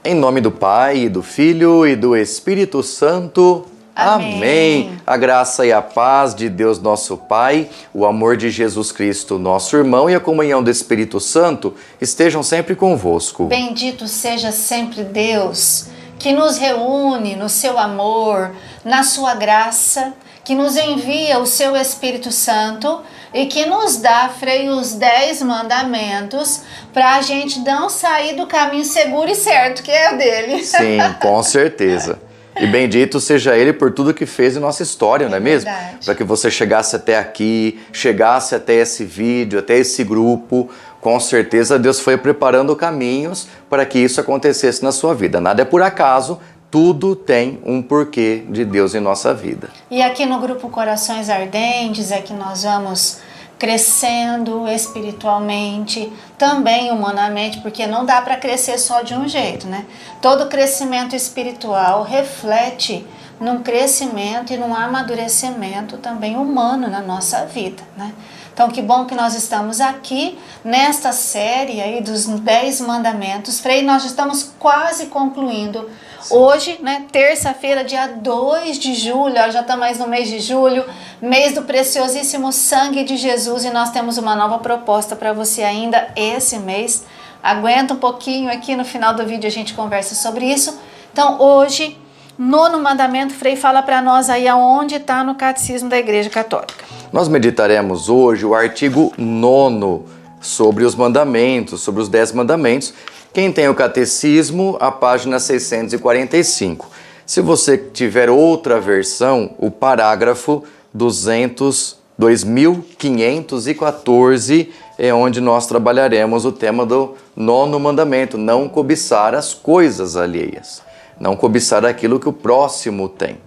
Em nome do Pai, do Filho e do Espírito Santo. Amém. A graça e a paz de Deus nosso Pai, o amor de Jesus Cristo, nosso irmão, e a comunhão do Espírito Santo estejam sempre convosco. Bendito seja sempre Deus, que nos reúne no seu amor, na sua graça, que nos envia o seu Espírito Santo e que nos dá, Frei, os 10 mandamentos para a gente não sair do caminho seguro e certo, que é o dele. Sim, com certeza. E bendito seja Ele por tudo que fez em nossa história, não é mesmo? Para que você chegasse até aqui, chegasse até esse vídeo, até esse grupo. Com certeza Deus foi preparando caminhos para que isso acontecesse na sua vida. Nada é por acaso, tudo tem um porquê de Deus em nossa vida. E aqui no grupo Corações Ardentes é que nós vamos crescendo espiritualmente, também humanamente, porque não dá para crescer só de um jeito, né? Todo crescimento espiritual reflete num crescimento e num amadurecimento também humano na nossa vida, né? Então, que bom que nós estamos aqui nesta série aí dos 10 mandamentos. Frei, nós estamos quase concluindo. Hoje, né, terça-feira, dia 2 de julho, já estamos mais no mês de julho, mês do preciosíssimo sangue de Jesus, e nós temos uma nova proposta para você ainda esse mês. Aguenta um pouquinho aqui, no final do vídeo a gente conversa sobre isso. Então, hoje, nono mandamento, Frei, fala para nós aí aonde está no Catecismo da Igreja Católica. Nós meditaremos hoje o artigo 9 sobre os mandamentos, sobre os 10 mandamentos. Quem tem o Catecismo, a página 645. Se você tiver outra versão, o parágrafo 2514 é onde nós trabalharemos o tema do nono mandamento, não cobiçar as coisas alheias, não cobiçar aquilo que o próximo tem.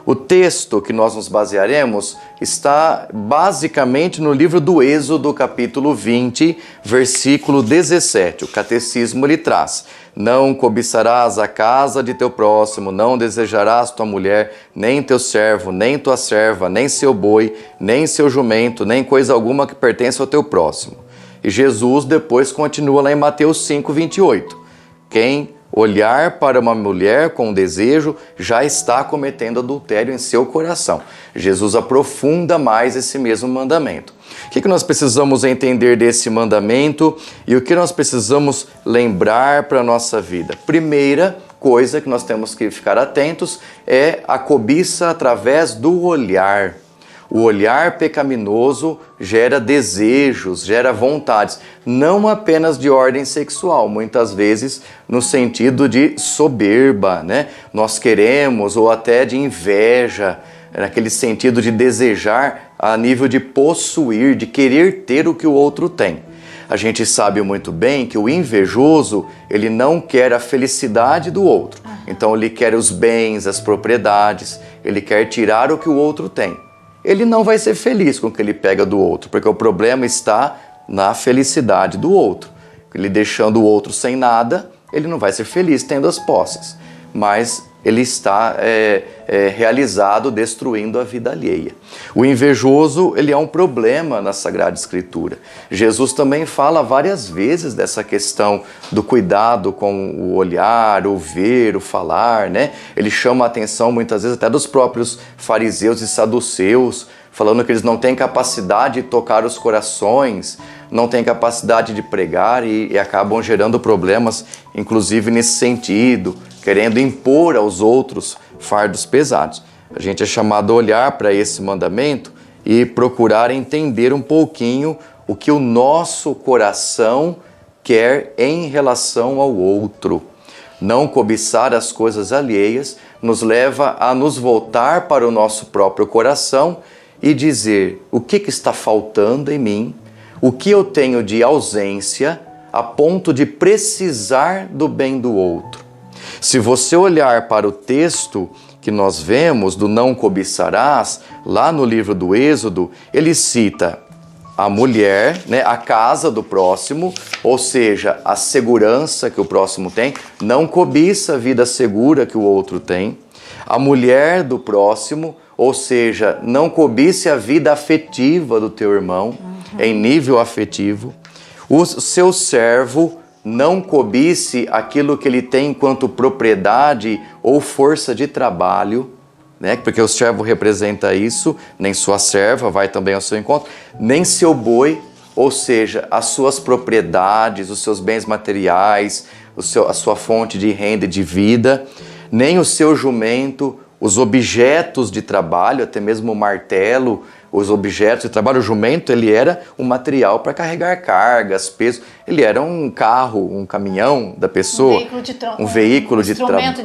O texto que nós nos basearemos está basicamente no livro do Êxodo, capítulo 20, versículo 17. O catecismo lhe traz: não cobiçarás a casa de teu próximo, não desejarás tua mulher, nem teu servo, nem tua serva, nem seu boi, nem seu jumento, nem coisa alguma que pertence ao teu próximo. E Jesus depois continua lá em Mateus 5, 28. Quem olhar para uma mulher com desejo já está cometendo adultério em seu coração. Jesus aprofunda mais esse mesmo mandamento. O que nós precisamos entender desse mandamento e o que nós precisamos lembrar para a nossa vida? Primeira coisa que nós temos que ficar atentos é a cobiça através do olhar. O olhar pecaminoso gera desejos, gera vontades, não apenas de ordem sexual, muitas vezes no sentido de soberba, né? Nós queremos, ou até de inveja, naquele sentido de desejar a nível de possuir, de querer ter o que o outro tem. A gente sabe muito bem que o invejoso, ele não quer a felicidade do outro. Então ele quer os bens, as propriedades, ele quer tirar o que o outro tem. Ele não vai ser feliz com o que ele pega do outro, porque o problema está na felicidade do outro. Ele deixando o outro sem nada, ele não vai ser feliz tendo as posses, mas ele está realizado destruindo a vida alheia. O invejoso, ele é um problema na Sagrada Escritura. Jesus também fala várias vezes dessa questão do cuidado com o olhar, o ver, o falar, né? Ele chama a atenção muitas vezes até dos próprios fariseus e saduceus, falando que eles não têm capacidade de tocar os corações, não têm capacidade de pregar e acabam gerando problemas, inclusive nesse sentido, querendo impor aos outros fardos pesados. A gente é chamado a olhar para esse mandamento e procurar entender um pouquinho o que o nosso coração quer em relação ao outro. Não cobiçar as coisas alheias nos leva a nos voltar para o nosso próprio coração e dizer o que está faltando em mim, o que eu tenho de ausência a ponto de precisar do bem do outro. Se você olhar para o texto que nós vemos do não cobiçarás, lá no livro do Êxodo, ele cita a mulher, né, a casa do próximo, ou seja, a segurança que o próximo tem, não cobiça a vida segura que o outro tem. A mulher do próximo, ou seja, não cobice a vida afetiva do teu irmão, em nível afetivo. O seu servo, não cobice aquilo que ele tem enquanto propriedade ou força de trabalho, né? Porque o servo representa isso, nem sua serva vai também ao seu encontro, nem seu boi, ou seja, as suas propriedades, os seus bens materiais, a sua fonte de renda e de vida, nem o seu jumento, os objetos de trabalho, até mesmo o martelo, os objetos de trabalho. O jumento, ele era um material para carregar cargas, peso. Ele era um carro, um caminhão da pessoa. Um instrumento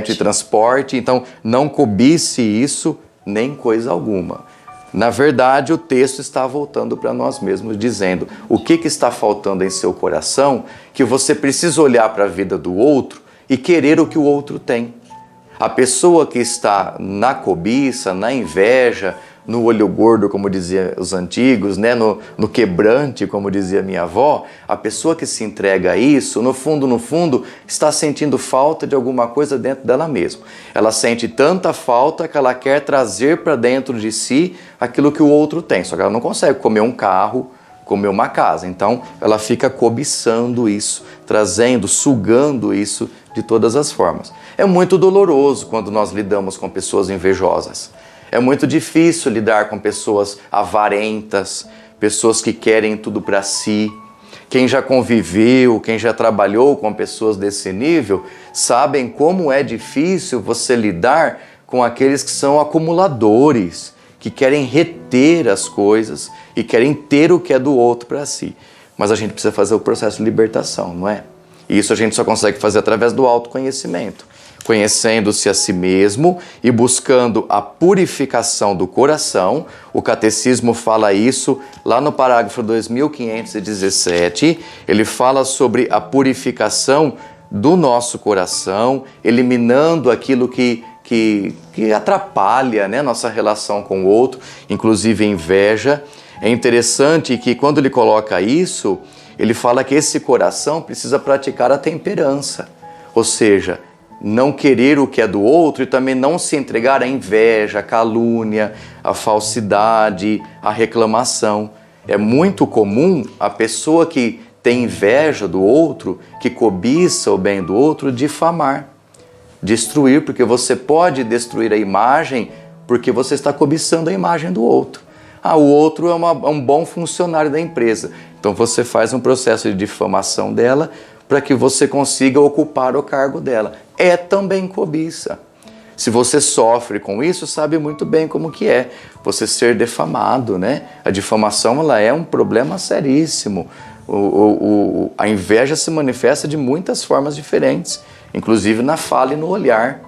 de transporte. Então, não cobice isso, nem coisa alguma. Na verdade, o texto está voltando para nós mesmos, dizendo o que está faltando em seu coração, que você precisa olhar para a vida do outro e querer o que o outro tem. A pessoa que está na cobiça, na inveja, no olho gordo, como diziam os antigos, né? no quebrante, como dizia minha avó, a pessoa que se entrega a isso, no fundo, está sentindo falta de alguma coisa dentro dela mesma. Ela sente tanta falta que ela quer trazer para dentro de si aquilo que o outro tem, só que ela não consegue comer um carro, comer uma casa. Então, ela fica cobiçando isso, trazendo, sugando isso de todas as formas. É muito doloroso quando nós lidamos com pessoas invejosas. É muito difícil lidar com pessoas avarentas, pessoas que querem tudo para si. Quem já conviveu, quem já trabalhou com pessoas desse nível, sabem como é difícil você lidar com aqueles que são acumuladores, que querem reter as coisas e querem ter o que é do outro para si. Mas a gente precisa fazer o processo de libertação, não é? E isso a gente só consegue fazer através do autoconhecimento, conhecendo-se a si mesmo e buscando a purificação do coração. O Catecismo fala isso lá no parágrafo 2517. Ele fala sobre a purificação do nosso coração, eliminando aquilo que atrapalha, né, nossa relação com o outro, inclusive a inveja. É interessante que quando ele coloca isso, ele fala que esse coração precisa praticar a temperança, ou seja, não querer o que é do outro e também não se entregar à inveja, à calúnia, à falsidade, à reclamação. É muito comum a pessoa que tem inveja do outro, que cobiça o bem do outro, difamar, destruir, porque você pode destruir a imagem porque você está cobiçando a imagem do outro. O outro é um bom funcionário da empresa. Então você faz um processo de difamação dela para que você consiga ocupar o cargo dela. É também cobiça. Se você sofre com isso, sabe muito bem como que é você ser defamado, né? A difamação, ela é um problema seríssimo. A inveja se manifesta de muitas formas diferentes, inclusive na fala e no olhar.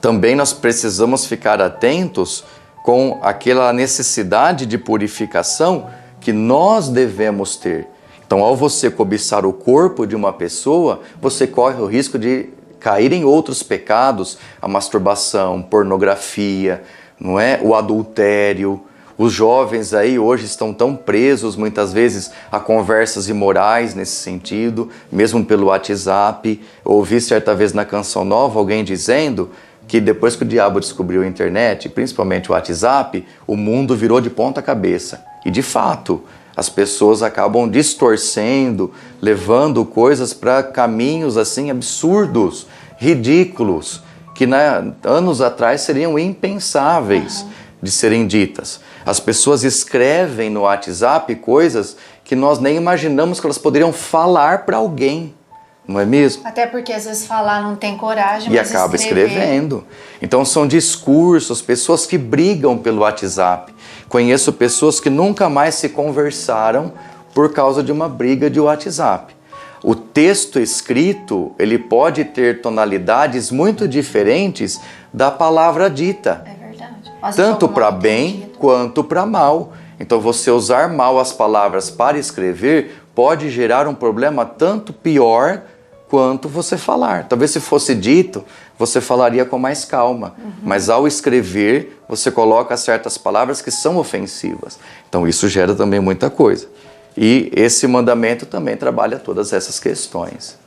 Também nós precisamos ficar atentos com aquela necessidade de purificação que nós devemos ter. Então, ao você cobiçar o corpo de uma pessoa, você corre o risco de cair em outros pecados, a masturbação, pornografia, não é? O adultério. Os jovens aí hoje estão tão presos, muitas vezes, a conversas imorais nesse sentido, mesmo pelo WhatsApp. Ouvi certa vez na Canção Nova alguém dizendo que depois que o diabo descobriu a internet, principalmente o WhatsApp, o mundo virou de ponta cabeça. E de fato, as pessoas acabam distorcendo, levando coisas para caminhos assim absurdos, ridículos, que anos atrás seriam impensáveis de serem ditas. As pessoas escrevem no WhatsApp coisas que nós nem imaginamos que elas poderiam falar para alguém. Não é mesmo? Até porque às vezes falar não tem coragem, e acaba escrevendo. Então são discursos, pessoas que brigam pelo WhatsApp. Conheço pessoas que nunca mais se conversaram por causa de uma briga de WhatsApp. O texto escrito, ele pode ter tonalidades muito diferentes da palavra dita. É verdade. Tanto para bem quanto para mal. Então você usar mal as palavras para escrever pode gerar um problema tanto pior quanto você falar. Talvez se fosse dito, você falaria com mais calma. Mas ao escrever, você coloca certas palavras que são ofensivas. Então isso gera também muita coisa. E esse mandamento também trabalha todas essas questões.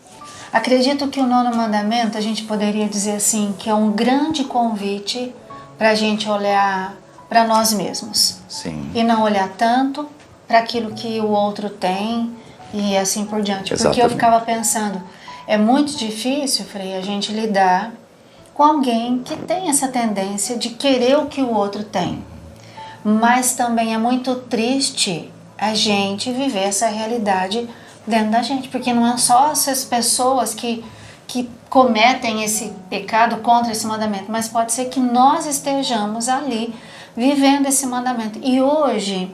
Acredito que o 9º mandamento, a gente poderia dizer assim, que é um grande convite para a gente olhar para nós mesmos. Sim. E não olhar tanto para aquilo que o outro tem, e assim por diante. Porque Exatamente. eu ficava pensando, é muito difícil, Frei, a gente lidar com alguém que tem essa tendência de querer o que o outro tem. Mas também é muito triste a gente viver essa realidade dentro da gente, porque não é só essas pessoas que cometem esse pecado contra esse mandamento, mas pode ser que nós estejamos ali vivendo esse mandamento. E hoje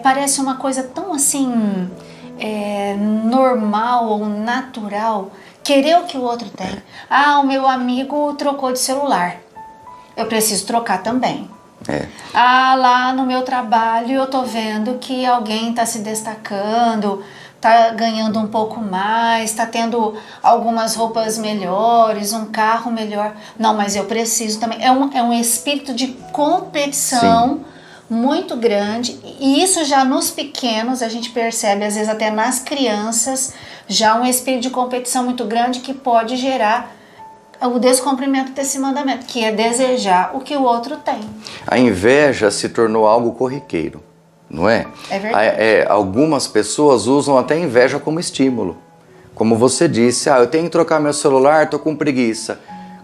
parece uma coisa tão assim normal ou natural, querer o que o outro tem. Ah, o meu amigo trocou de celular, eu preciso trocar também. Ah, lá no meu trabalho eu tô vendo que alguém está se destacando, tá ganhando um pouco mais, tá tendo algumas roupas melhores, um carro melhor. Não, mas eu preciso também. É um espírito de competição. Sim. Muito grande, e isso já nos pequenos a gente percebe, às vezes até nas crianças, já um espírito de competição muito grande que pode gerar o descumprimento desse mandamento, que é desejar o que o outro tem. A inveja se tornou algo corriqueiro, não é? É verdade. Algumas pessoas usam até a inveja como estímulo. Como você disse, eu tenho que trocar meu celular, estou com preguiça.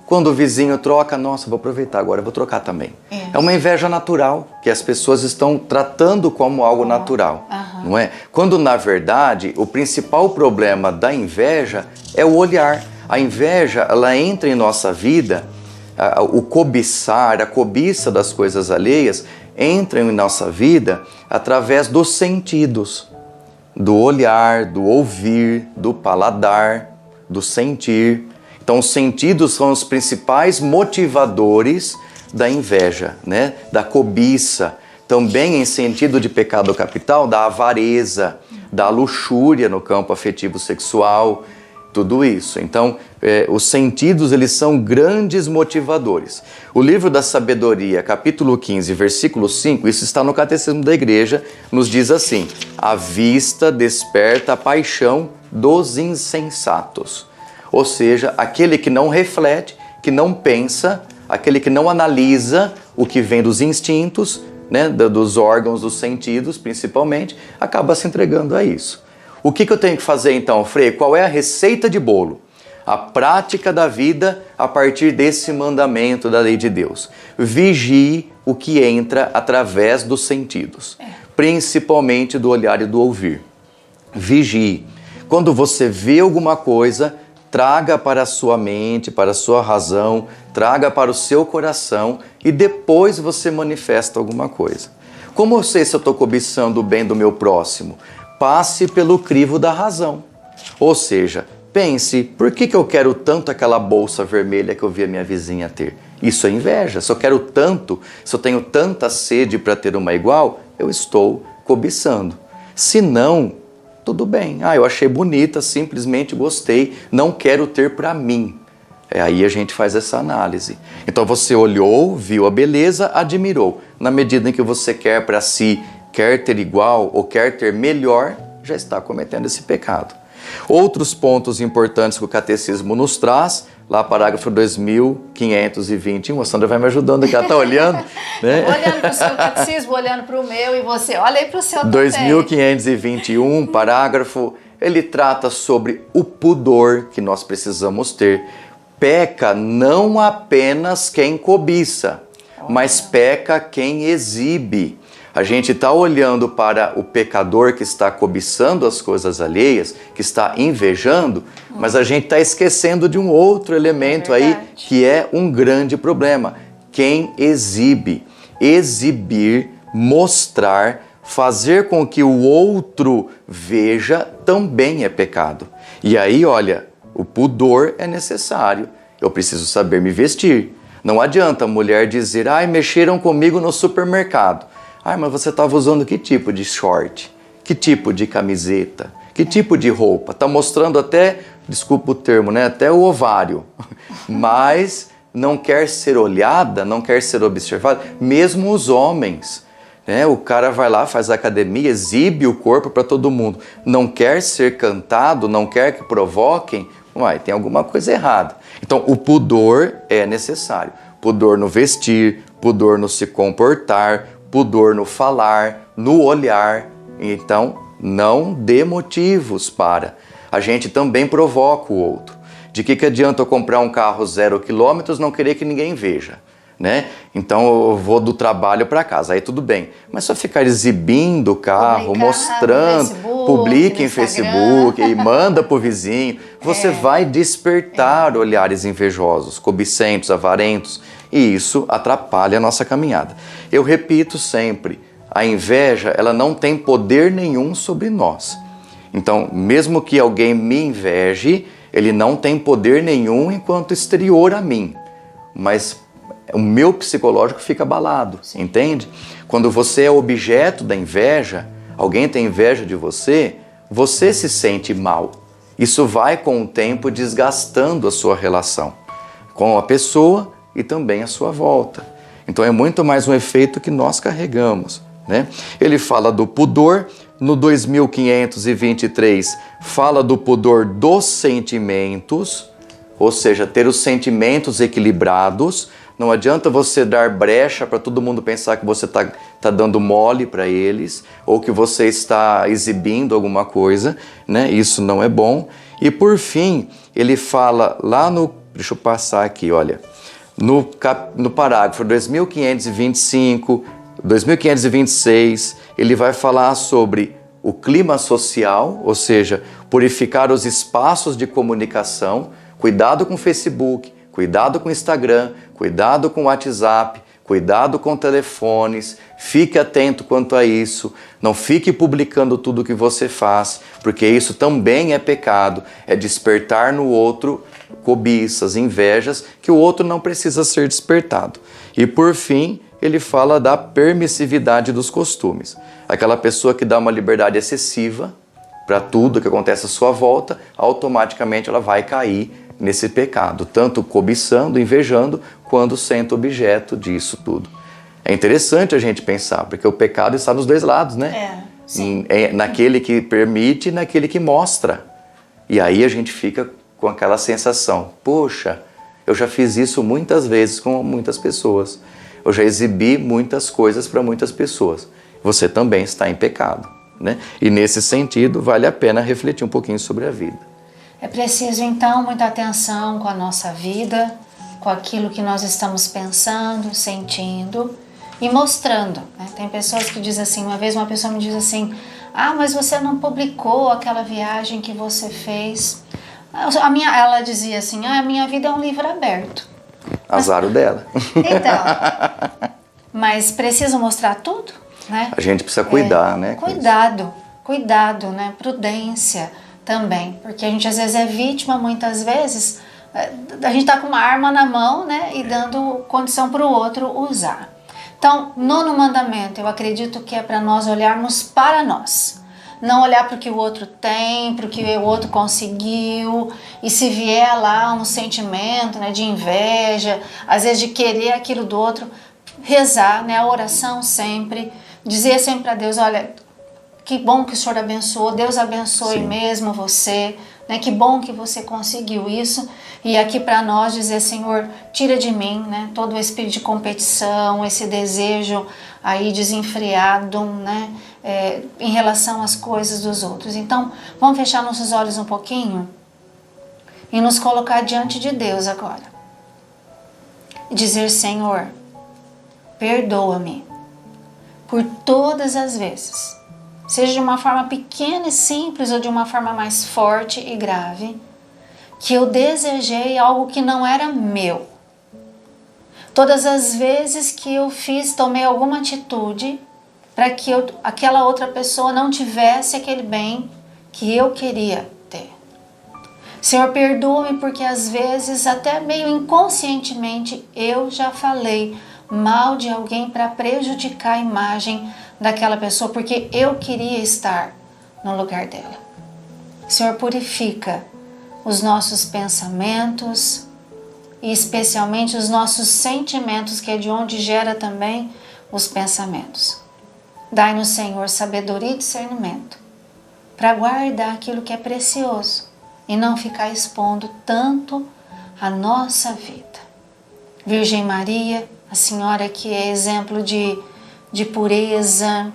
Quando o vizinho troca, nossa, vou aproveitar agora, vou trocar também. É uma inveja natural, que as pessoas estão tratando como algo natural, não é? Quando, na verdade, o principal problema da inveja é o olhar. A inveja, ela entra em nossa vida, o cobiçar, a cobiça das coisas alheias, entra em nossa vida através dos sentidos, do olhar, do ouvir, do paladar, do sentir. Então, os sentidos são os principais motivadores da inveja, né? Da cobiça, também em sentido de pecado capital, da avareza, da luxúria no campo afetivo sexual, tudo isso. Então, os sentidos, eles são grandes motivadores. O livro da Sabedoria, capítulo 15, versículo 5, isso está no Catecismo da Igreja, nos diz assim: a vista desperta a paixão dos insensatos. Ou seja, aquele que não reflete, que não pensa, aquele que não analisa o que vem dos instintos, né, dos órgãos, dos sentidos principalmente, acaba se entregando a isso. O que eu tenho que fazer então, Frei? Qual é a receita de bolo? A prática da vida a partir desse mandamento da lei de Deus. Vigie o que entra através dos sentidos, principalmente do olhar e do ouvir. Vigie. Quando você vê alguma coisa, traga para a sua mente, para a sua razão, traga para o seu coração e depois você manifesta alguma coisa. Como eu sei se eu estou cobiçando o bem do meu próximo? Passe pelo crivo da razão. Ou seja, pense, por que eu quero tanto aquela bolsa vermelha que eu vi a minha vizinha ter? Isso é inveja. Se eu quero tanto, se eu tenho tanta sede para ter uma igual, eu estou cobiçando. Se não, tudo bem. Eu achei bonita, simplesmente gostei, não quero ter para mim. Aí a gente faz essa análise. Então você olhou, viu a beleza, admirou. Na medida em que você quer para si, quer ter igual ou quer ter melhor, já está cometendo esse pecado. Outros pontos importantes que o Catecismo nos traz, lá parágrafo 2521, a Sandra vai me ajudando aqui, ela está olhando. Né? Olhando para o seu catecismo, olhando para o meu e você, olha aí para o seu também. 2521, parágrafo, ele trata sobre o pudor que nós precisamos ter. Peca não apenas quem cobiça, mas peca quem exibe. A gente está olhando para o pecador que está cobiçando as coisas alheias, que está invejando, mas a gente está esquecendo de um outro elemento aí que é um grande problema. Quem exibe. Exibir, mostrar, fazer com que o outro veja também é pecado. E aí, olha, o pudor é necessário. Eu preciso saber me vestir. Não adianta a mulher dizer, mexeram comigo no supermercado. Mas você estava usando que tipo de short? Que tipo de camiseta? Que tipo de roupa? Está mostrando até, desculpa o termo, né? Até o ovário. Mas não quer ser olhada, não quer ser observada. Mesmo os homens. Né? O cara vai lá, faz academia, exibe o corpo para todo mundo. Não quer ser cantado, não quer que provoquem. Tem alguma coisa errada. Então, o pudor é necessário. Pudor no vestir, pudor no se comportar, pudor no falar, no olhar. Então, não dê motivos para. A gente também provoca o outro. De que adianta eu comprar um carro 0 km não querer que ninguém veja, né? Então eu vou do trabalho para casa, aí tudo bem. Mas só ficar exibindo o carro, mostrando, publica em Facebook e manda pro vizinho, você vai despertar olhares invejosos, cobicentos, avarentos, e isso atrapalha a nossa caminhada. Eu repito sempre, a inveja, ela não tem poder nenhum sobre nós. Então, mesmo que alguém me inveje, ele não tem poder nenhum enquanto exterior a mim. Mas o meu psicológico fica abalado, entende? Quando você é objeto da inveja, alguém tem inveja de você, você se sente mal. Isso vai com o tempo desgastando a sua relação com a pessoa e também a sua volta. Então é muito mais um efeito que nós carregamos, né? Ele fala do pudor. No 2523 fala do pudor dos sentimentos, ou seja, ter os sentimentos equilibrados. Não adianta você dar brecha para todo mundo pensar que você tá dando mole para eles, ou que você está exibindo alguma coisa, né? Isso não é bom. E por fim, ele fala lá no... Deixa eu passar aqui, olha. No parágrafo 2525... 2526, ele vai falar sobre o clima social, ou seja, purificar os espaços de comunicação, cuidado com o Facebook, cuidado com o Instagram, cuidado com o WhatsApp, cuidado com telefones, fique atento quanto a isso, não fique publicando tudo o que você faz, porque isso também é pecado, é despertar no outro cobiças, invejas, que o outro não precisa ser despertado. E por fim, ele fala da permissividade dos costumes. Aquela pessoa que dá uma liberdade excessiva para tudo que acontece à sua volta, automaticamente ela vai cair nesse pecado, tanto cobiçando, invejando, quando sendo objeto disso tudo. É interessante a gente pensar, porque o pecado está nos dois lados, né? Sim. Naquele que permite e naquele que mostra. E aí a gente fica com aquela sensação, poxa, eu já fiz isso muitas vezes com muitas pessoas. Eu já exibi muitas coisas para muitas pessoas. Você também está em pecado, né? E nesse sentido, vale a pena refletir um pouquinho sobre a vida. É preciso, então, muita atenção com a nossa vida, com aquilo que nós estamos pensando, sentindo e mostrando, né? Tem pessoas que dizem assim, uma vez uma pessoa me diz assim, mas você não publicou aquela viagem que você fez. Ela dizia assim, a minha vida é um livro aberto. Azar o dela. Então, mas preciso mostrar tudo, né? A gente precisa cuidar, né? Cuidado, né? Prudência também, porque a gente às vezes é vítima, muitas vezes, a gente tá com uma arma na mão, né? E dando condição para o outro usar. Então, 9º mandamento, eu acredito que é para nós olharmos para nós. Não olhar para o que o outro tem, para o que o outro conseguiu, e se vier lá um sentimento, né, de inveja, às vezes de querer aquilo do outro, rezar, né, a oração sempre, dizer sempre a Deus, olha, que bom que o Senhor abençoou, Deus abençoe Sim. mesmo você, né, que bom que você conseguiu isso, e aqui para nós dizer, Senhor, tira de mim, né, todo o espírito de competição, esse desejo aí desenfreado, né, em relação às coisas dos outros. Então, vamos fechar nossos olhos um pouquinho e nos colocar diante de Deus agora. E dizer, Senhor, perdoa-me por todas as vezes, seja de uma forma pequena e simples ou de uma forma mais forte e grave, que eu desejei algo que não era meu. Todas as vezes que eu tomei alguma atitude para que aquela outra pessoa não tivesse aquele bem que eu queria ter. Senhor, perdoa-me porque às vezes, até meio inconscientemente, eu já falei mal de alguém para prejudicar a imagem daquela pessoa, porque eu queria estar no lugar dela. Senhor, purifica os nossos pensamentos e especialmente os nossos sentimentos, que é de onde gera também os pensamentos. Dai-nos, Senhor, sabedoria e discernimento para guardar aquilo que é precioso e não ficar expondo tanto a nossa vida. Virgem Maria, a Senhora que é exemplo de pureza,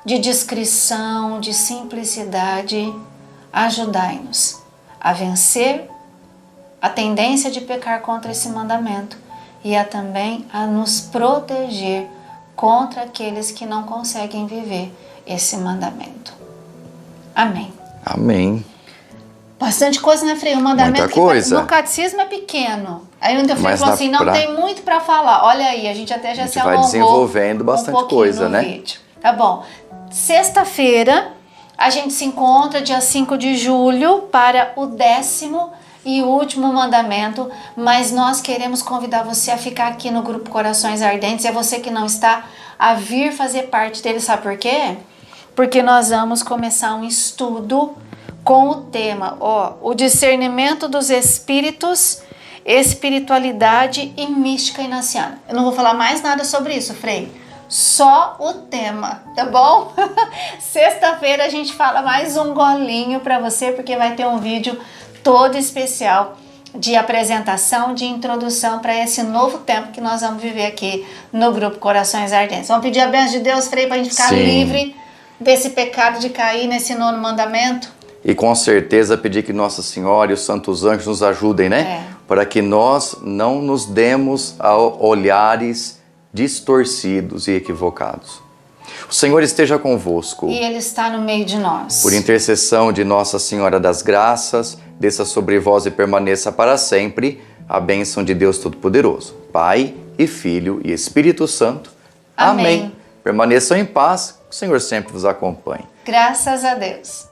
de discrição, de simplicidade, ajudai-nos a vencer a tendência de pecar contra esse mandamento e também a nos proteger contra aqueles que não conseguem viver esse mandamento. Amém. Amém. Bastante coisa, né, Frei? O mandamento Muita coisa. No catecismo é pequeno. Aí o Frei Mas falou na assim, não tem muito para falar. Olha aí, a gente até já se vai alongou desenvolvendo bastante coisa, né? Vídeo. Tá bom. Sexta-feira, a gente se encontra dia 5 de julho para o 10º e último mandamento, mas nós queremos convidar você a ficar aqui no Grupo Corações Ardentes, é você que não está, a vir fazer parte dele, sabe por quê? Porque nós vamos começar um estudo com o tema, o discernimento dos espíritos, espiritualidade e mística inaciana. Eu não vou falar mais nada sobre isso, Frei, só o tema, tá bom? Sexta-feira a gente fala mais um golinho para você, porque vai ter um vídeo todo especial de apresentação, de introdução para esse novo tempo que nós vamos viver aqui no Grupo Corações Ardentes. Vamos pedir a bênção de Deus, Frei, para a gente ficar livre desse pecado de cair nesse 9º mandamento? E com certeza pedir que Nossa Senhora e os santos anjos nos ajudem, né? Para que nós não nos demos a olhares distorcidos e equivocados. O Senhor esteja convosco. E Ele está no meio de nós. Por intercessão de Nossa Senhora das Graças, desça sobre vós e permaneça para sempre a bênção de Deus Todo-Poderoso, Pai e Filho e Espírito Santo. Amém. Permaneçam em paz, que o Senhor sempre vos acompanhe. Graças a Deus.